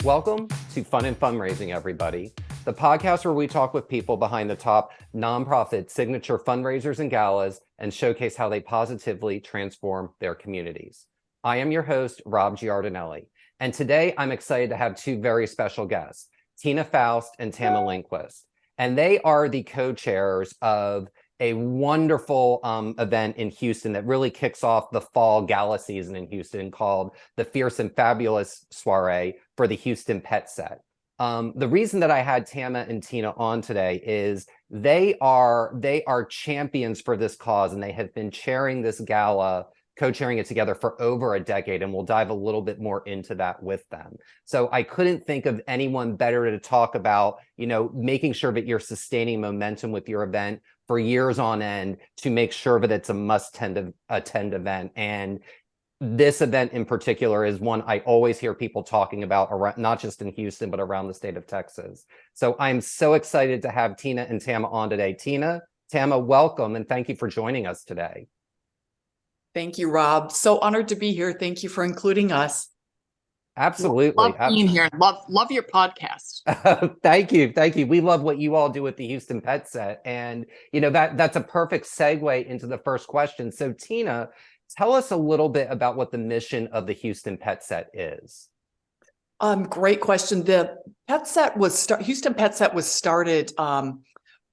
Welcome to Fun and Fundraising, everybody, the podcast where we talk with people behind the top nonprofit signature fundraisers and galas and showcase how they positively transform their communities. I am your host, Rob Giardinelli, and today I'm excited to have two very special guests, Tena Faust and Tama Lundquist, and they are the co-chairs of a wonderful event in Houston that really kicks off the fall gala season in Houston called the Fierce and Fabulous Soiree for the Houston PetSet. The reason that I had Tama and Tena on today is they are champions for this cause, and they have been chairing this gala, co-chairing it together for over a decade, and we'll dive a little bit more into that with them. So I couldn't think of anyone better to talk about, making sure that you're sustaining momentum with your event for years on end to make sure that it's a must-attend event. And this event in particular is one I always hear people talking about, around, not just in Houston, but around the state of Texas. So I'm so excited to have Tena and Tama on today. Tama, welcome, and thank you for joining us today. Thank you, Rob. So honored to be here. Thank you for including us. Absolutely. Love being here. Love your podcast. Thank you. We love what you all do with the Houston PetSet. And, that's a perfect segue into the first question. So Tena, tell us a little bit about what the mission of the Houston PetSet is. Great question. The Houston PetSet was started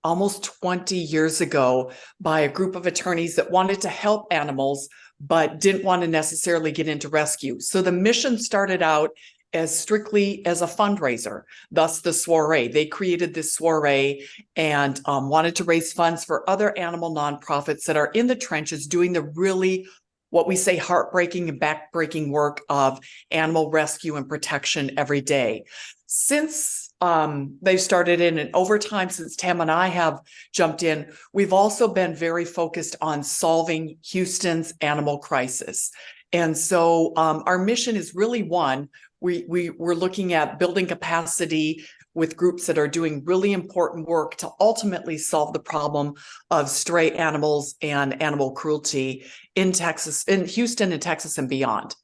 almost 20 years ago by a group of attorneys that wanted to help animals, but didn't want to necessarily get into rescue. So the mission started out as strictly as a fundraiser, thus the Soiree. They created this Soiree and wanted to raise funds for other animal nonprofits that are in the trenches doing the really, what we say, heartbreaking and backbreaking work of animal rescue and protection every day. Since they started in, and over time, since Tam and I have jumped in, we've also been very focused on solving Houston's animal crisis. And so our mission is really one, we're looking at building capacity with groups that are doing really important work to ultimately solve the problem of stray animals and animal cruelty in Texas, in Houston and Texas and beyond.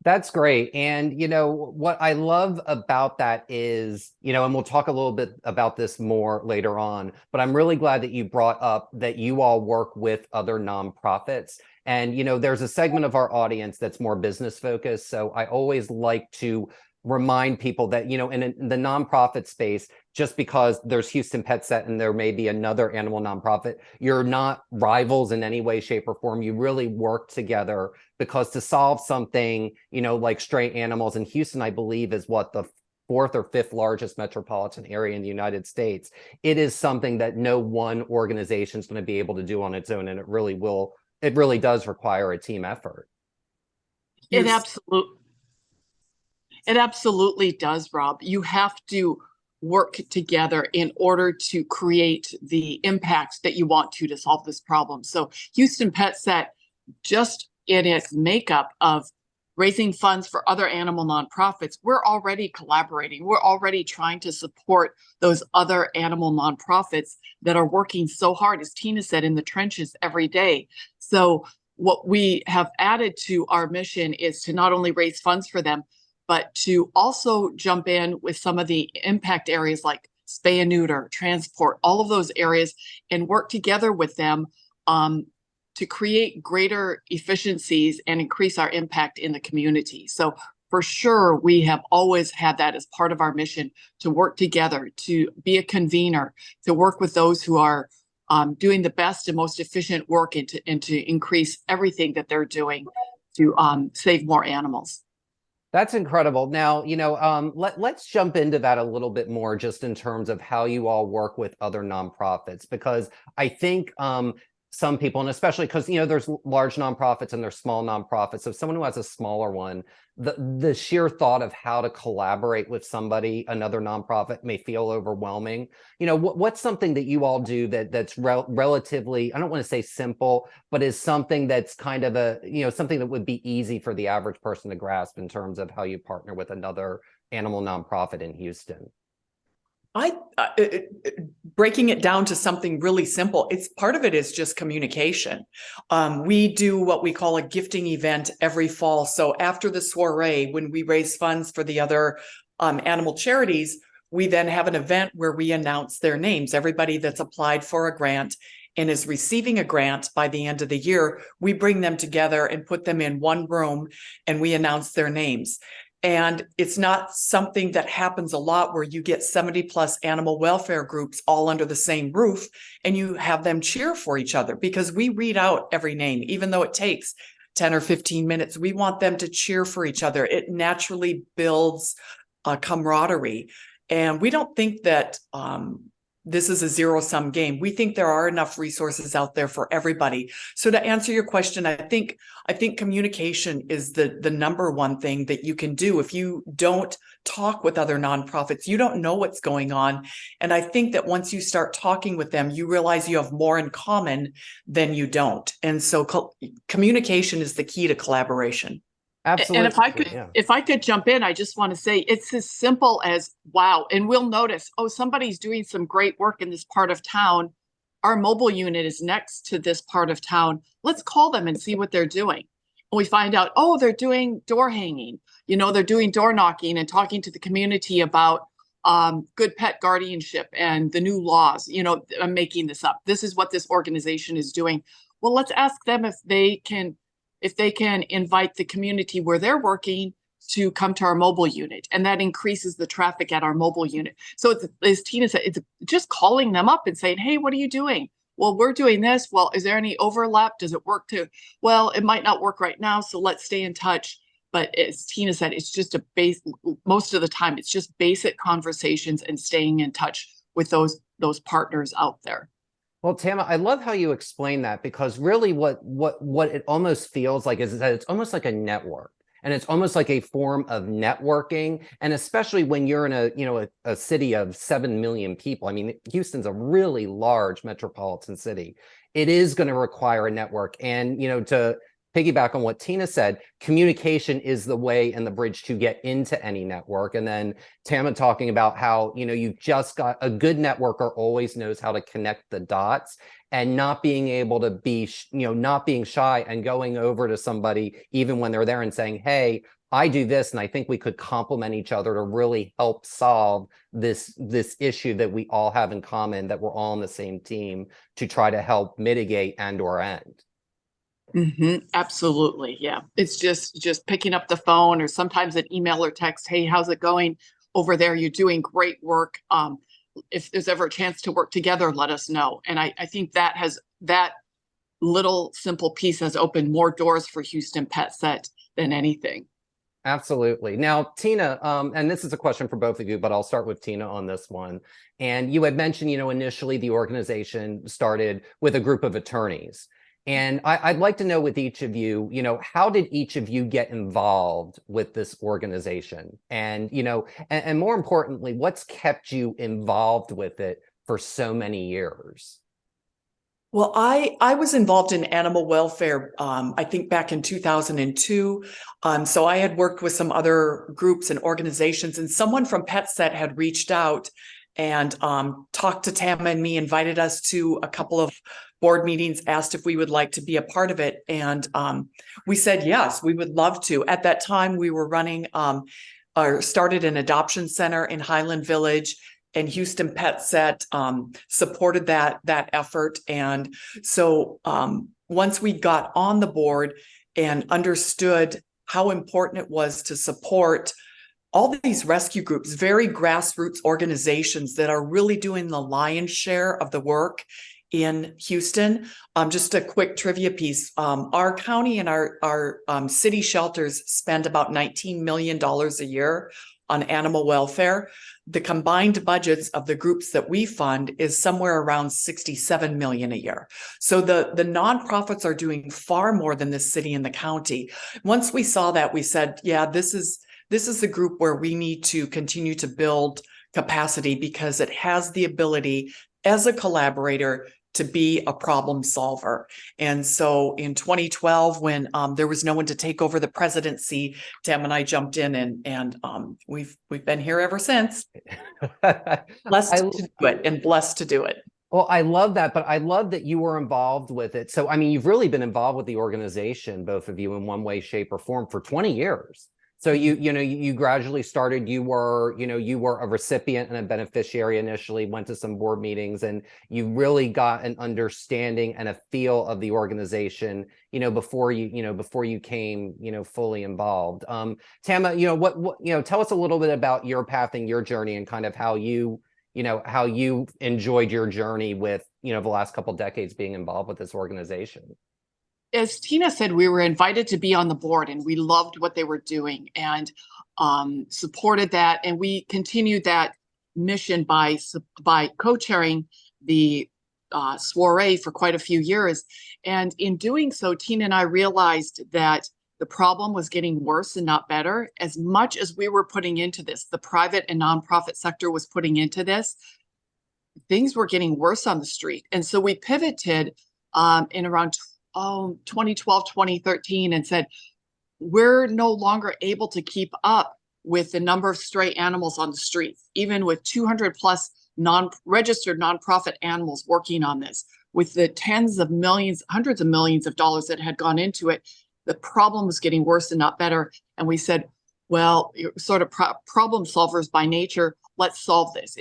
That's great. And, what I love about that is, and we'll talk a little bit about this more later on, but I'm really glad that you brought up that you all work with other nonprofits. And, there's a segment of our audience that's more business focused. So I always like to remind people that, in the nonprofit space, just because there's Houston PetSet and there may be another animal nonprofit, you're not rivals in any way, shape, or form. You really work together because to solve something, like stray animals in Houston, I believe is what the fourth or fifth largest metropolitan area in the United States. It is something that no one organization is going to be able to do on its own. And it really does require a team effort. It absolutely does, Rob. You have to work together in order to create the impact that you want to solve this problem. So Houston PetSet, just in its makeup of raising funds for other animal nonprofits, we're already collaborating. We're already trying to support those other animal nonprofits that are working so hard, as Tena said, in the trenches every day. So what we have added to our mission is to not only raise funds for them, but to also jump in with some of the impact areas like spay and neuter, transport, all of those areas, and work together with them to create greater efficiencies and increase our impact in the community. So for sure, we have always had that as part of our mission, to work together, to be a convener, to work with those who are doing the best and most efficient work and to increase everything that they're doing to save more animals. That's incredible. Now, let's jump into that a little bit more, just in terms of how you all work with other nonprofits, because I think some people, and especially because, there's large nonprofits and there's small nonprofits. So someone who has a smaller one, the sheer thought of how to collaborate with somebody, another nonprofit, may feel overwhelming. What's something that you all do that's relatively, I don't want to say simple, but is something that's kind of something that would be easy for the average person to grasp in terms of how you partner with another animal nonprofit in Houston? breaking it down to something really simple, it's part of it is just communication. We do what we call a gifting event every fall. So after the soiree, when we raise funds for the other animal charities, we then have an event where we announce their names. Everybody that's applied for a grant and is receiving a grant by the end of the year, we bring them together and put them in one room and we announce their names. And it's not something that happens a lot where you get 70 plus animal welfare groups all under the same roof and you have them cheer for each other, because we read out every name, even though it takes 10 or 15 minutes. We want them to cheer for each other. It naturally builds a camaraderie. And we don't think that this is a zero-sum game. We think there are enough resources out there for everybody. So to answer your question, I think communication is the number one thing that you can do. If you don't talk with other nonprofits, you don't know what's going on. And I think that once you start talking with them, you realize you have more in common than you don't. And so communication is the key to collaboration. Absolutely. And if I could jump in, I just want to say it's as simple as, wow. And we'll notice, oh, somebody's doing some great work in this part of town. Our mobile unit is next to this part of town. Let's call them and see what they're doing. And we find out, oh, they're doing door hanging. They're doing door knocking and talking to the community about good pet guardianship and the new laws. I'm making this up. This is what this organization is doing. Well, let's ask them if they can invite the community where they're working to come to our mobile unit, and that increases the traffic at our mobile unit. So it's, as Tina said, it's just calling them up and saying, hey, what are you doing? Well, we're doing this. Well, is there any overlap? Does it work well, it might not work right now, so let's stay in touch. But as Tina said, it's just most of the time, it's just basic conversations and staying in touch with those partners out there. Well, Tama, I love how you explain that, because really what it almost feels like is that it's almost like a network, and it's almost like a form of networking. And especially when you're in a city of 7 million people. I mean, Houston's a really large metropolitan city. It is going to require a network. And, to piggyback on what Tina said, communication is the way and the bridge to get into any network. And then Tama talking about how, you've just got a good networker always knows how to connect the dots, and not being able to be, not being shy and going over to somebody, even when they're there, and saying, hey, I do this, and I think we could complement each other to really help solve this issue that we all have in common, that we're all on the same team to try to help mitigate and or end. Mm-hmm. Absolutely. Yeah. It's just picking up the phone, or sometimes an email or text. Hey, how's it going over there? You're doing great work. If there's ever a chance to work together, let us know. And I think that little simple piece has opened more doors for Houston PetSet than anything. Absolutely. Now, Tina, and this is a question for both of you, but I'll start with Tina on this one. And you had mentioned, initially the organization started with a group of attorneys. And I'd like to know with each of you, how did each of you get involved with this organization? And, and more importantly, what's kept you involved with it for so many years? Well, I was involved in animal welfare, I think back in 2002. So I had worked with some other groups and organizations, and someone from PetSet had reached out and talked to Tama and me, invited us to a couple of board meetings, asked if we would like to be a part of it. And we said, yes, we would love to. At that time, we were running or started an adoption center in Highland Village, and Houston PetSet supported that effort. And so once we got on the board and understood how important it was to support all these rescue groups, very grassroots organizations that are really doing the lion's share of the work in Houston. Just a quick trivia piece. Our county and our city shelters spend about $19 million a year on animal welfare. The combined budgets of the groups that we fund is somewhere around $67 million a year. So the nonprofits are doing far more than the city and the county. Once we saw that, we said, yeah, this is the group where we need to continue to build capacity, because it has the ability as a collaborator to be a problem solver. And so in 2012, when there was no one to take over the presidency, Tam and I jumped in, and we've been here ever since. Blessed to do it, and blessed to do it. Well, I love that, but I love that you were involved with it. So, I mean, you've really been involved with the organization, both of you, in one way, shape, or form for 20 years. So you gradually started, you were a recipient and a beneficiary initially, went to some board meetings, and you really got an understanding and a feel of the organization, before you came, fully involved. Tama, tell us a little bit about your path and your journey, and kind of how you enjoyed your journey with, the last couple of decades being involved with this organization. As Tina said, we were invited to be on the board, and we loved what they were doing, and supported that. And we continued that mission by co-chairing the Soiree for quite a few years. And in doing so, Tina and I realized that the problem was getting worse and not better. As much as we were putting into this, the private and nonprofit sector was putting into this, things were getting worse on the street. And so we pivoted in around 2012, 2013, and said, we're no longer able to keep up with the number of stray animals on the streets, even with 200 plus registered nonprofit animals working on this, with the tens of millions, hundreds of millions of dollars that had gone into it. The problem was getting worse and not better. And we said, well, you're sort of problem solvers by nature. Let's solve this.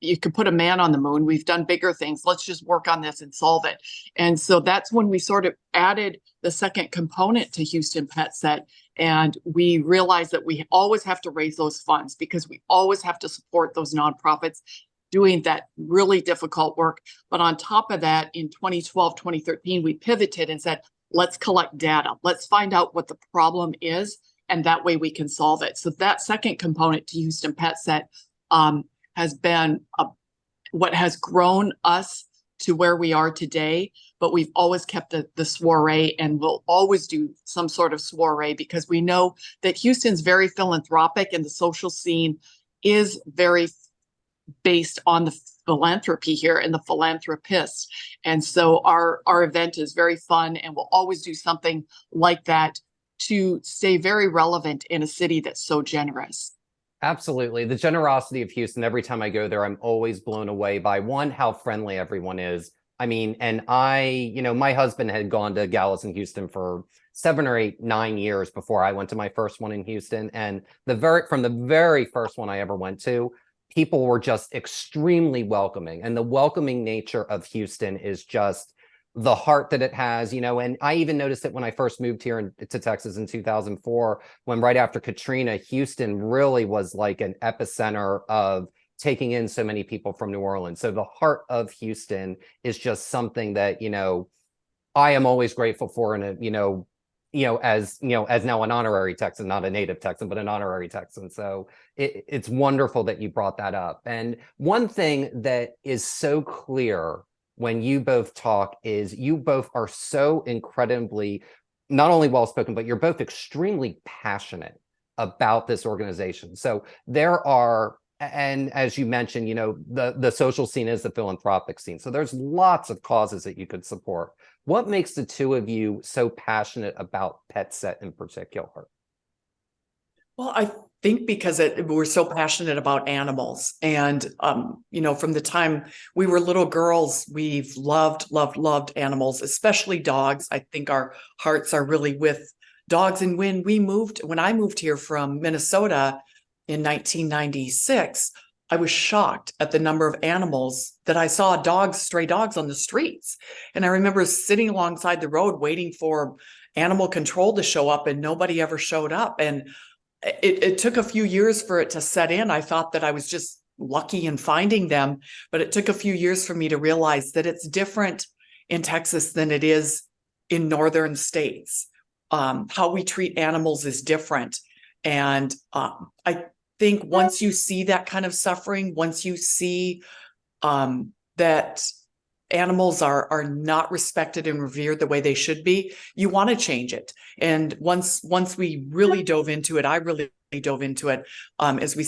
You could put a man on the moon. We've done bigger things. Let's just work on this and solve it. And so that's when we sort of added the second component to Houston PetSet. And we realized that we always have to raise those funds, because we always have to support those nonprofits doing that really difficult work. But on top of that, in 2012, 2013, we pivoted and said, let's collect data. Let's find out what the problem is, and that way we can solve it. So that second component to Houston PetSet has been what has grown us to where we are today. But we've always kept the soiree, and we'll always do some sort of soiree, because we know that Houston's very philanthropic, and the social scene is very based on the philanthropy here and the philanthropists. And so our event is very fun, and we'll always do something like that to stay very relevant in a city that's so generous. Absolutely. The generosity of Houston, every time I go there, I'm always blown away by, one, how friendly everyone is. I mean, and my husband had gone to galas in Houston for 7 or 8, 9 years before I went to my first one in Houston. And from the very first one I ever went to, people were just extremely welcoming. And the welcoming nature of Houston is just the heart that it has, and I even noticed it when I first moved here to Texas in 2004, when right after Katrina, Houston really was like an epicenter of taking in so many people from New Orleans. So the heart of Houston is just something that, I am always grateful for. And, as now an honorary Texan, not a native Texan, but an honorary Texan. So it's wonderful that you brought that up. And one thing that is so clear when you both talk is you both are so incredibly not only well-spoken, but you're both extremely passionate about this organization. So there are, and as you mentioned, the social scene is the philanthropic scene. So there's lots of causes that you could support. What makes the two of you so passionate about PetSet in particular? Well, I think because we're so passionate about animals, and from the time we were little girls, we've loved animals, especially dogs. I think our hearts are really with dogs. And when I moved here from Minnesota in 1996, I was shocked at the number of animals that I saw, stray dogs on the streets. And I remember sitting alongside the road waiting for animal control to show up, and nobody ever showed up. And it took a few years for it to set in. I thought that I was just lucky in finding them, but it took a few years for me to realize that it's different in Texas than it is in northern states. How we treat animals is different. And I think once you see that kind of suffering, once you see that animals are not respected and revered the way they should be, you want to change it. And once we really dove into it, I really dove into it. As we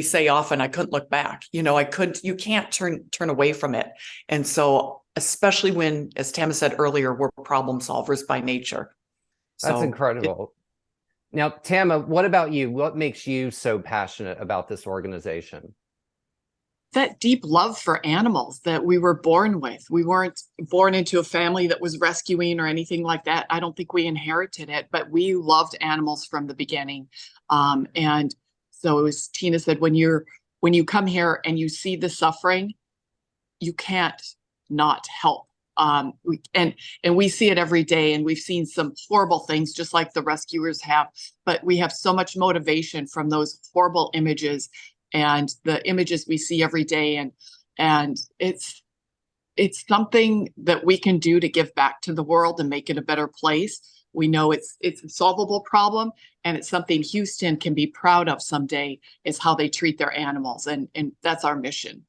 say often, I couldn't look back. You can't turn away from it. And so especially when, as Tama said earlier, we're problem solvers by nature. That's So incredible. Now, Tama, what about you? What makes you so passionate about this organization? That deep love for animals that we were born with. We weren't born into a family that was rescuing or anything like that. I don't think we inherited it, but we loved animals from the beginning. And so, as Tina said, when you come here and you see the suffering, you can't not help. And we see it every day, and we've seen some horrible things, just like the rescuers have. But we have so much motivation from those horrible images and the images we see every day, and it's something that we can do to give back to the world and make it a better place. We know it's a solvable problem, and it's something Houston can be proud of someday, is how they treat their animals, and that's our mission.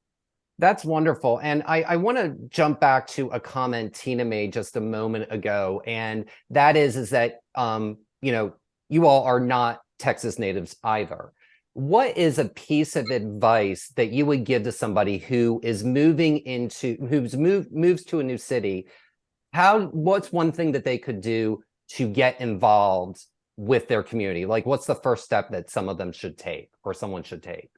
That's wonderful. And I want to jump back to a comment Tina made just a moment ago. And that is that, you all are not Texas natives either. What is a piece of advice that you would give to somebody who is moves to a new city? What's one thing that they could do to get involved with their community? Like, what's the first step that some of them should take, or someone should take?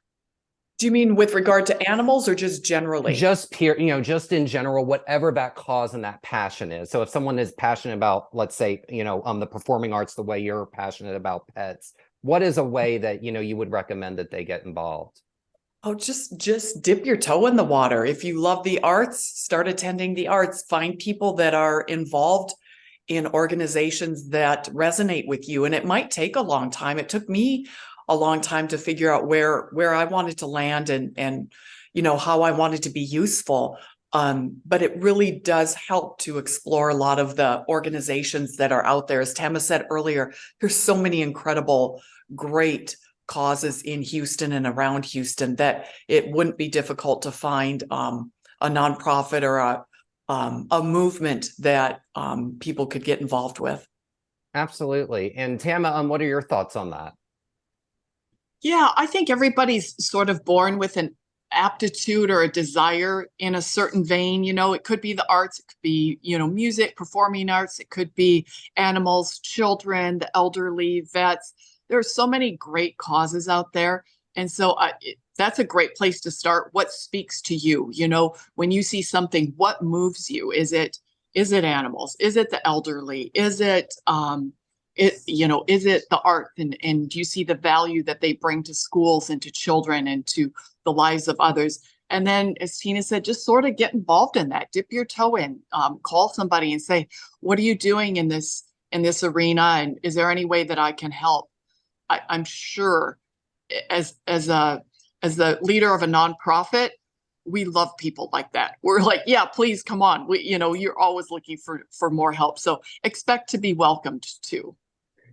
do you mean with regard to animals or just generally? Just just in general, whatever that cause and that passion is. So if someone is passionate about, let's say, the performing arts, the way you're passionate about pets, what is a way that, you would recommend that they get involved? Oh, just dip your toe in the water. If you love the arts, start attending the arts. Find people that are involved in organizations that resonate with you. And it might take a long time. It took me a long time to figure out where I wanted to land and how I wanted to be useful. But it really does help to explore a lot of the organizations that are out there. As Tama said earlier, there's so many incredible, great causes in Houston and around Houston that it wouldn't be difficult to find a nonprofit or a movement that people could get involved with. Absolutely. And Tama, what are your thoughts on that? Yeah, I think everybody's sort of born with an aptitude or a desire in a certain vein. It could be the arts, it could be, music, performing arts, it could be animals, children, the elderly, vets. There are so many great causes out there. And so that's a great place to start. What speaks to you? When you see something, what moves you? Is it animals? Is it the elderly? Is it is it the art, and do you see the value that they bring to schools and to children and to the lives of others? And then, as Tina said, just sort of get involved in that, dip your toe in, call somebody and say, what are you doing in this arena? And is there any way that I can help? I'm sure as the leader of a nonprofit, we love people like that. We're like, yeah, please come on. You're always looking for more help. So expect to be welcomed too.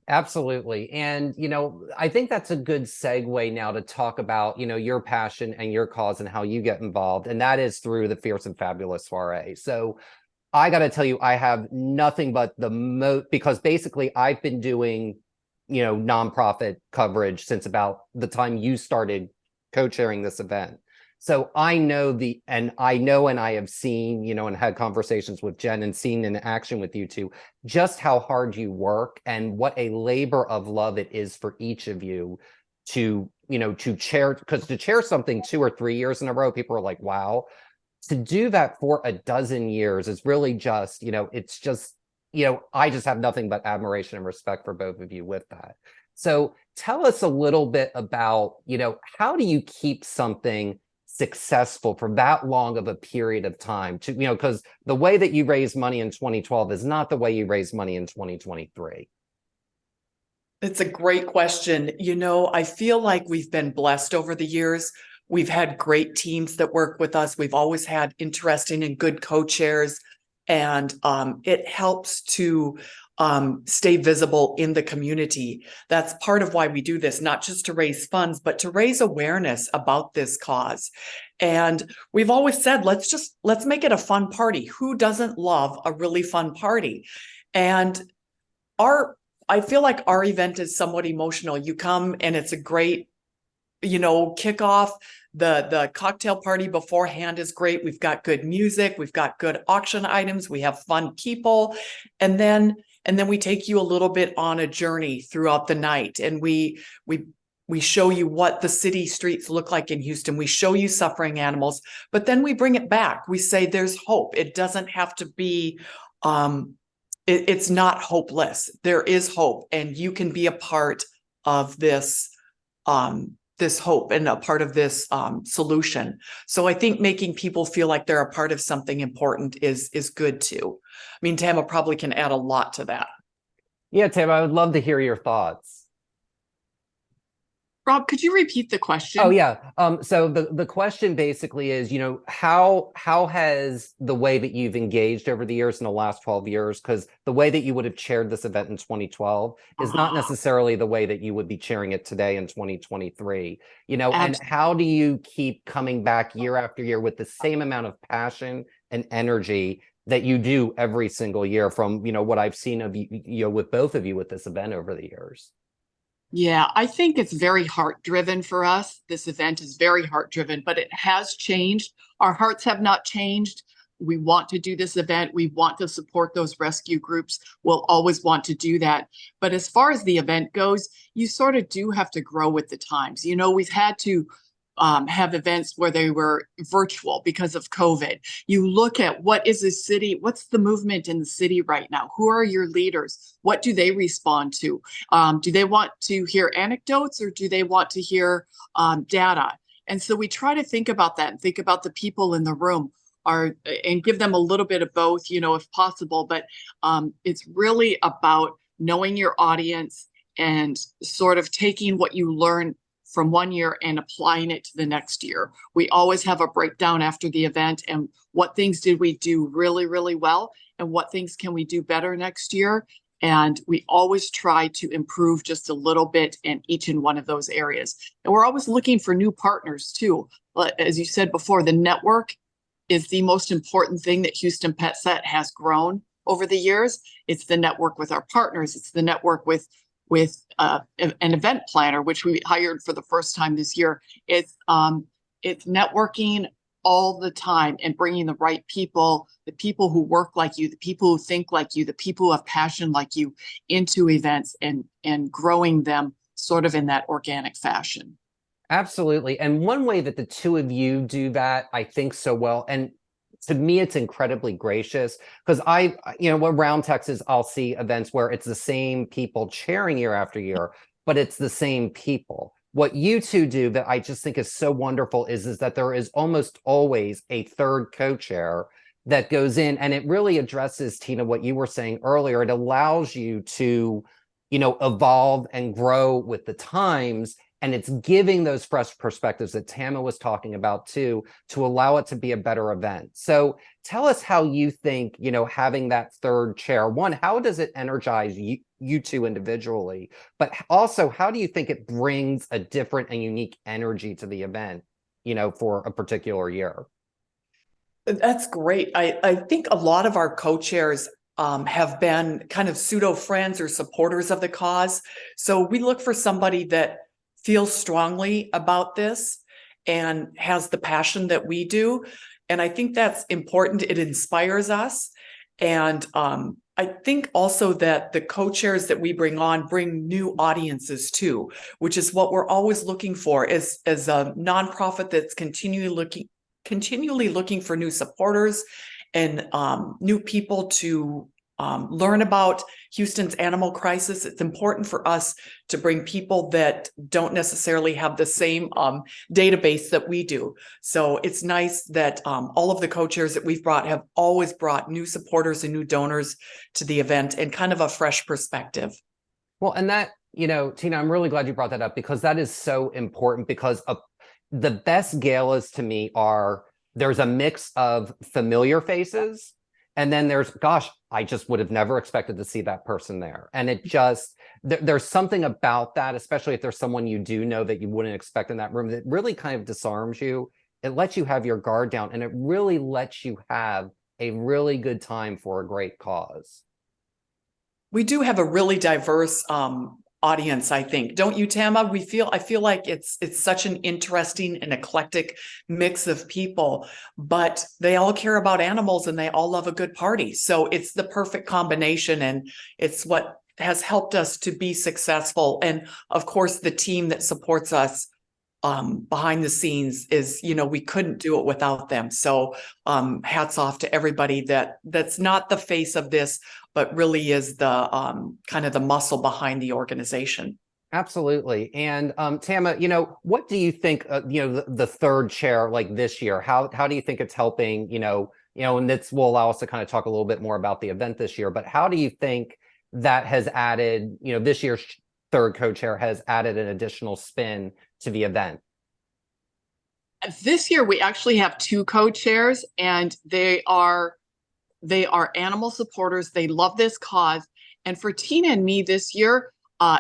Absolutely. And, I think that's a good segue now to talk about, your passion and your cause and how you get involved. And that is through the Fierce and Fabulous Soiree. So I got to tell you, I have nothing but because basically I've been doing, nonprofit coverage since about the time you started co-chairing this event. So I know and I have seen, and had conversations with Jen and seen in action with you two, just how hard you work and what a labor of love it is for each of you to chair, because to chair something 2 or 3 years in a row, people are like, wow. To do that for a dozen years is really just, it's just, I just have nothing but admiration and respect for both of you with that. So tell us a little bit about, how do you keep something successful for that long of a period of time, to because the way that you raised money in 2012 is not the way you raise money in 2023. It's a great question. I feel like we've been blessed over the years. We've had great teams that work with us. We've always had interesting and good co-chairs, and it helps to stay visible in the community. That's part of why we do this, not just to raise funds, but to raise awareness about this cause. And we've always said, let's make it a fun party. Who doesn't love a really fun party? And I feel like our event is somewhat emotional. You come and it's a great, kickoff. The cocktail party beforehand is great. We've got good music, we've got good auction items, we have fun people, and then we take you a little bit on a journey throughout the night, and we show you what the city streets look like in Houston. We show you suffering animals, but then we bring it back. We say there's hope. It doesn't have to be, it's not hopeless. There is hope, and you can be a part of this, this hope and a part of this solution. So I think making people feel like they're a part of something important is good too. I mean, Tama probably can add a lot to that. Yeah, Tim, I would love to hear your thoughts. Rob, could you repeat the question? Oh yeah. So the question basically is, how has the way that you've engaged over the years in the last 12 years, because the way that you would have chaired this event in 2012 is not necessarily the way that you would be chairing it today in 2023. And how do you keep coming back year after year with the same amount of passion and energy that you do every single year from, what I've seen of you, with both of you with this event over the years? Yeah, I think it's very heart-driven for us. This event is very heart-driven, but it has changed. Our hearts have not changed. We want to do this event. We want to support those rescue groups. We'll always want to do that. But as far as the event goes, you sort of do have to grow with the times. We've had to have events where they were virtual because of COVID. You look at what is the city, what's the movement in the city right now? Who are your leaders? What do they respond to? Do they want to hear anecdotes, or do they want to hear data? And so we try to think about that and think about the people in the room and give them a little bit of both, if possible. But it's really about knowing your audience and sort of taking what you learn from one year and applying it to the next year. We always have a breakdown after the event, and what things did we do really, really well, and what things can we do better next year. And we always try to improve just a little bit in each and one of those areas. And we're always looking for new partners too. But as you said before, the network is the most important thing that Houston PetSet has grown over the years. It's the network with our partners. It's the network with an event planner, which we hired for the first time this year. It's networking all the time and bringing the right people, the people who work like you, the people who think like you, the people who have passion like you into events, and growing them sort of in that organic fashion. Absolutely. And one way that the two of you do that, I think so well, and to me, it's incredibly gracious, because around Texas, I'll see events where it's the same people chairing year after year, but it's the same people. What you two do that I just think is so wonderful is that there is almost always a third co-chair that goes in, and it really addresses, Tina, what you were saying earlier. It allows you to, evolve and grow with the times. And it's giving those fresh perspectives that Tama was talking about too, to allow it to be a better event. So tell us how you think, having that third chair, one, how does it energize you two individually? But also, how do you think it brings a different and unique energy to the event, for a particular year? That's great. I think a lot of our co-chairs have been kind of pseudo friends or supporters of the cause. So we look for somebody that feels strongly about this and has the passion that we do. And I think that's important. It inspires us. And I think also that the co-chairs that we bring on bring new audiences too, which is what we're always looking for as a nonprofit that's continually looking for new supporters and new people to learn about Houston's animal crisis. It's important for us to bring people that don't necessarily have the same database that we do. So it's nice that all of the co-chairs that we've brought have always brought new supporters and new donors to the event, and kind of a fresh perspective. Well, and that, Tina, I'm really glad you brought that up, because that is so important, because the best galas to me there's a mix of familiar faces, and then gosh, I just would have never expected to see that person there. And it just, there's something about that, especially if there's someone you do know that you wouldn't expect in that room, that really kind of disarms you. It lets you have your guard down, and it really lets you have a really good time for a great cause. We do have a really diverse audience, I think. Don't you, Tama? I feel like it's such an interesting and eclectic mix of people, but they all care about animals and they all love a good party. So it's the perfect combination, and it's what has helped us to be successful. And of course, the team that supports us behind the scenes is, we couldn't do it without them. So hats off to everybody that's not the face of this, but really is the kind of the muscle behind the organization. Absolutely. And Tama, what do you think, the third chair like this year, how do you think it's helping, and this will allow us to kind of talk a little bit more about the event this year, but how do you think that has added, this year's third co-chair has added an additional spin to the event? This year, we actually have two co-chairs, and they are animal supporters. They love this cause. And for Tina and me this year,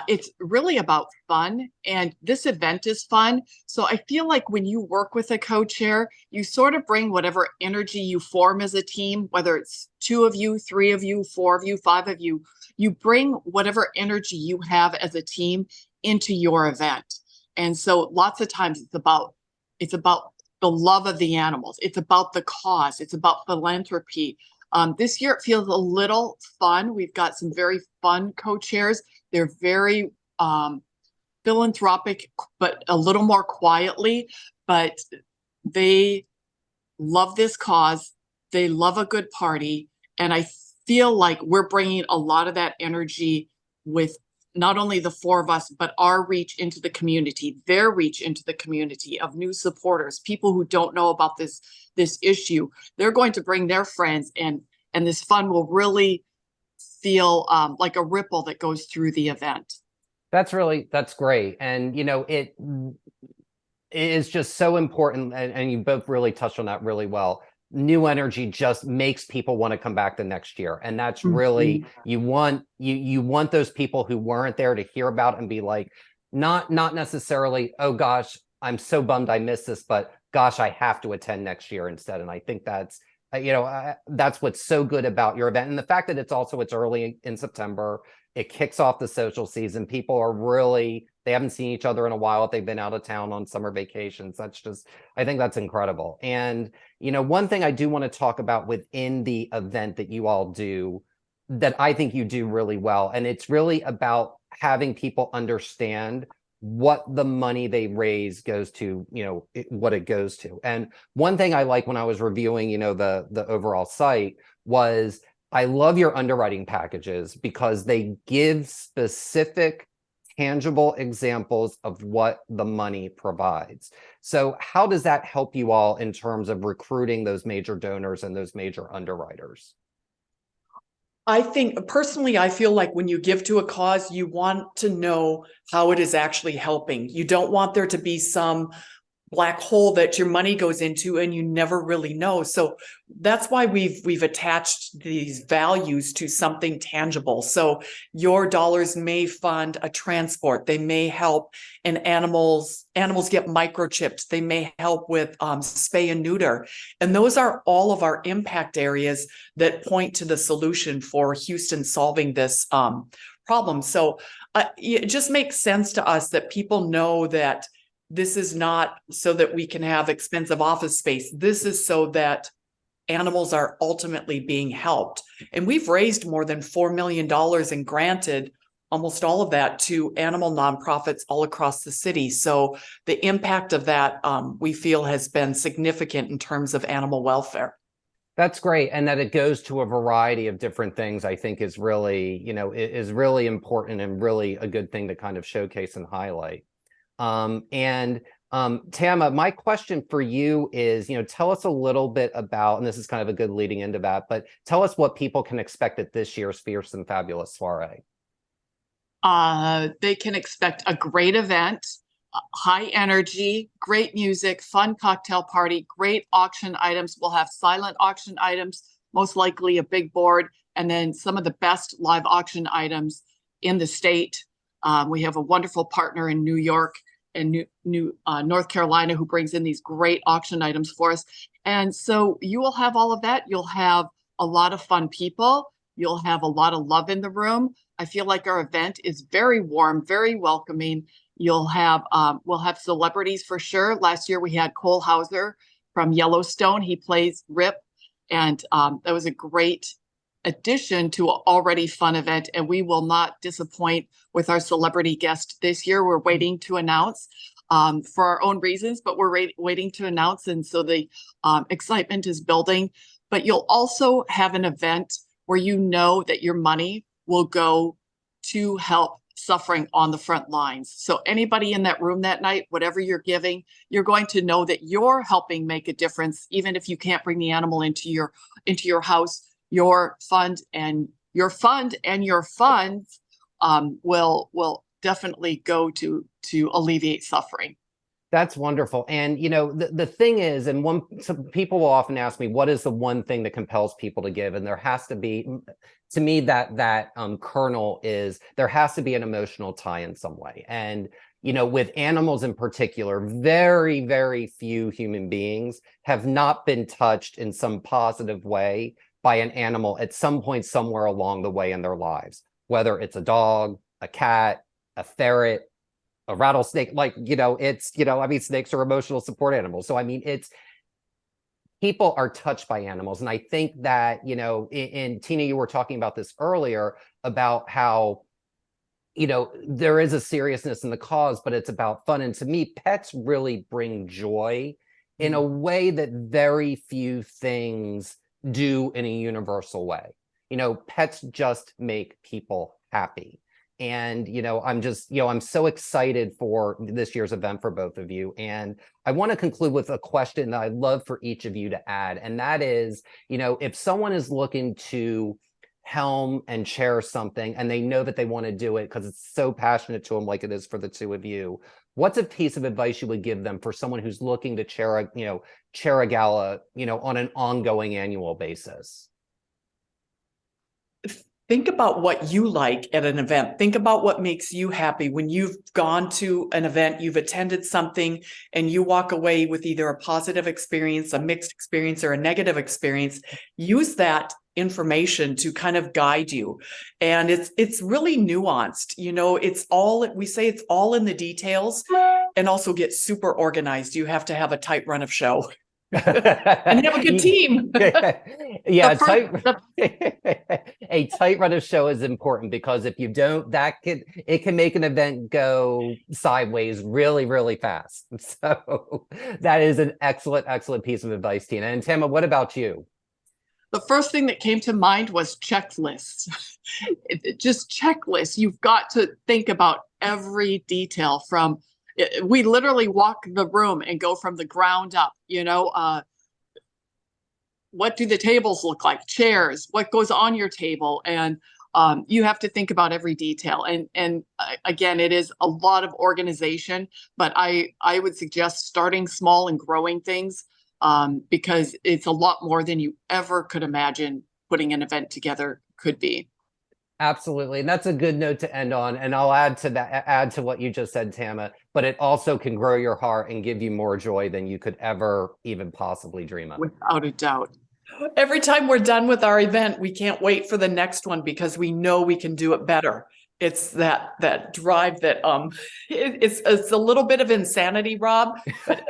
it's really about fun, and this event is fun. So I feel like when you work with a co-chair, you sort of bring whatever energy you form as a team, whether it's 2 of you, 3 of you, 4 of you, 5 of you, you bring whatever energy you have as a team into your event. And so lots of times it's about the love of the animals. It's about the cause. It's about philanthropy. This year it feels a little fun. We've got some very fun co-chairs. They're very philanthropic, but a little more quietly, but they love this cause. They love a good party. And I feel like we're bringing a lot of that energy with not only the 4 of us, but our reach into the community, their reach into the community of new supporters, people who don't know about this issue. They're going to bring their friends, and this fun will really feel like a ripple that goes through the event. That's great. And, it is just so important. And you both really touched on that really well. New energy just makes people want to come back the next year. And that's really, you want those people who weren't there to hear about and be like, not necessarily, oh gosh, I'm so bummed I missed this, but gosh, I have to attend next year instead. And I think that's, that's what's so good about your event. And the fact that it's early in September, it kicks off the social season. People are really, they haven't seen each other in a while if they've been out of town on summer vacations. I think that's incredible. And, one thing I do want to talk about within the event that you all do that I think you do really well, and it's really about having people understand what the money they raise goes to, what it goes to. And one thing I like when I was reviewing, the overall site was I love your underwriting packages because they give specific tangible examples of what the money provides. So how does that help you all in terms of recruiting those major donors and those major underwriters? I think personally, I feel like when you give to a cause, you want to know how it is actually helping. You don't want there to be some black hole that your money goes into and you never really know. So that's why we've attached these values to something tangible. So your dollars may fund a transport. They may help in animals get microchipped. They may help with spay and neuter. And those are all of our impact areas that point to the solution for Houston solving this problem. So it just makes sense to us that people know that this is not so that we can have expensive office space. This is so that animals are ultimately being helped. And we've raised more than $4 million and granted almost all of that to animal nonprofits all across the city. So the impact of that, we feel, has been significant in terms of animal welfare. That's great. And that it goes to a variety of different things, I think is really, is really important and really a good thing to kind of showcase and highlight. Tama, my question for you is, tell us a little bit about, and this is kind of a good leading into that, but tell us what people can expect at this year's Fierce and Fabulous Soiree. They can expect a great event, high energy, great music, fun cocktail party, great auction items. We'll have silent auction items, most likely a big board, and then some of the best live auction items in the state. We have a wonderful partner in New York and North Carolina who brings in these great auction items for us. And so you will have all of that. You'll have a lot of fun people. You'll have a lot of love in the room. I feel like our event is very warm, very welcoming. We'll have celebrities for sure. Last year we had Cole Hauser from Yellowstone. He plays Rip, and that was a great addition to an already fun event. And we will not disappoint with our celebrity guest this year. We're waiting to announce for our own reasons, but we're waiting to announce. And so the excitement is building. But you'll also have an event where you know that your money will go to help suffering on the front lines. So anybody in that room that night, whatever you're giving, you're going to know that you're helping make a difference, even if you can't bring the animal into your house. Your fund and your funds will definitely go to alleviate suffering. That's wonderful. And, you know, the thing is, and some people will often ask me, what is the one thing that compels people to give? And there has to be, to me, that kernel is there has to be an emotional tie in some way. And, you know, with animals in particular, very, very few human beings have not been touched in some positive way by an animal at some point somewhere along the way in their lives, whether it's a dog, a cat, a ferret, a rattlesnake. Like, you know, it's, you know, I mean, snakes are emotional support animals. So, I mean, it's, people are touched by animals. And I think that, you know, and Tena, you were talking about this earlier about how, you know, there is a seriousness in the cause, but it's about fun. And to me, pets really bring joy in a way that very few things do in a universal way. You know, pets just make people happy. And, you know, I'm just, you know, I'm so excited for this year's event for both of you. And I want to conclude with a question that I'd love for each of you to add. And that is, you know, if someone is looking to helm and chair something and they know that they want to do it because it's so passionate to them, like it is for the two of you, what's a piece of advice you would give them for someone who's looking to chair a gala, you know, on an ongoing annual basis? Think about what you like at an event. Think about what makes you happy when you've gone to an event, you've attended something, and you walk away with either a positive experience, a mixed experience, or a negative experience. Use that information to kind of guide you. And it's really nuanced. You know, we say it's all in the details, and also get super organized. You have to have a tight run of show. And have a good team. Yeah, a tight run of show is important, because if you don't, it can make an event go sideways really, really fast. So that is an excellent piece of advice, Tena. And Tama, what about you? The first thing that came to mind was checklists. Just checklists. You've got to think about every detail from. We literally walk the room and go from the ground up, you know, what do the tables look like? Chairs, what goes on your table? And you have to think about every detail. And again, it is a lot of organization, but I would suggest starting small and growing things because it's a lot more than you ever could imagine putting an event together could be. Absolutely. And that's a good note to end on. And I'll add to what you just said, Tama, but it also can grow your heart and give you more joy than you could ever even possibly dream of. Without a doubt. Every time we're done with our event, we can't wait for the next one because we know we can do it better. It's that drive that it's a little bit of insanity, Rob. But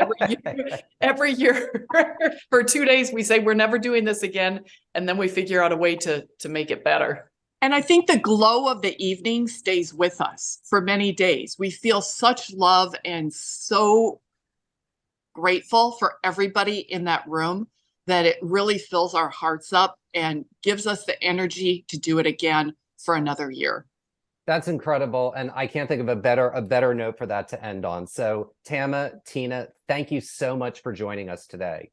every year for 2 days we say we're never doing this again, and then we figure out a way to make it better. And I think the glow of the evening stays with us for many days. We feel such love and so grateful for everybody in that room that it really fills our hearts up and gives us the energy to do it again for another year. That's incredible. And I can't think of a better note for that to end on. So Tama, Tena, thank you so much for joining us today.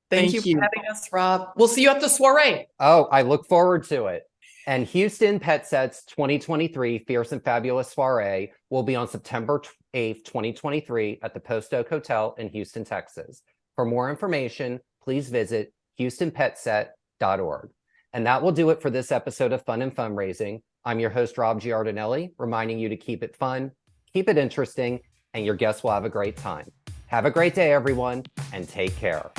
Thank you for having us, Rob. We'll see you at the soiree. Oh, I look forward to it. And Houston PetSet's 2023 Fierce and Fabulous Soiree will be on September 8th, 2023 at the Post Oak Hotel in Houston, Texas. For more information, please visit houstonpetset.org. And that will do it for this episode of Fun and Fundraising. I'm your host, Rob Giardinelli, reminding you to keep it fun, keep it interesting, and your guests will have a great time. Have a great day, everyone, and take care.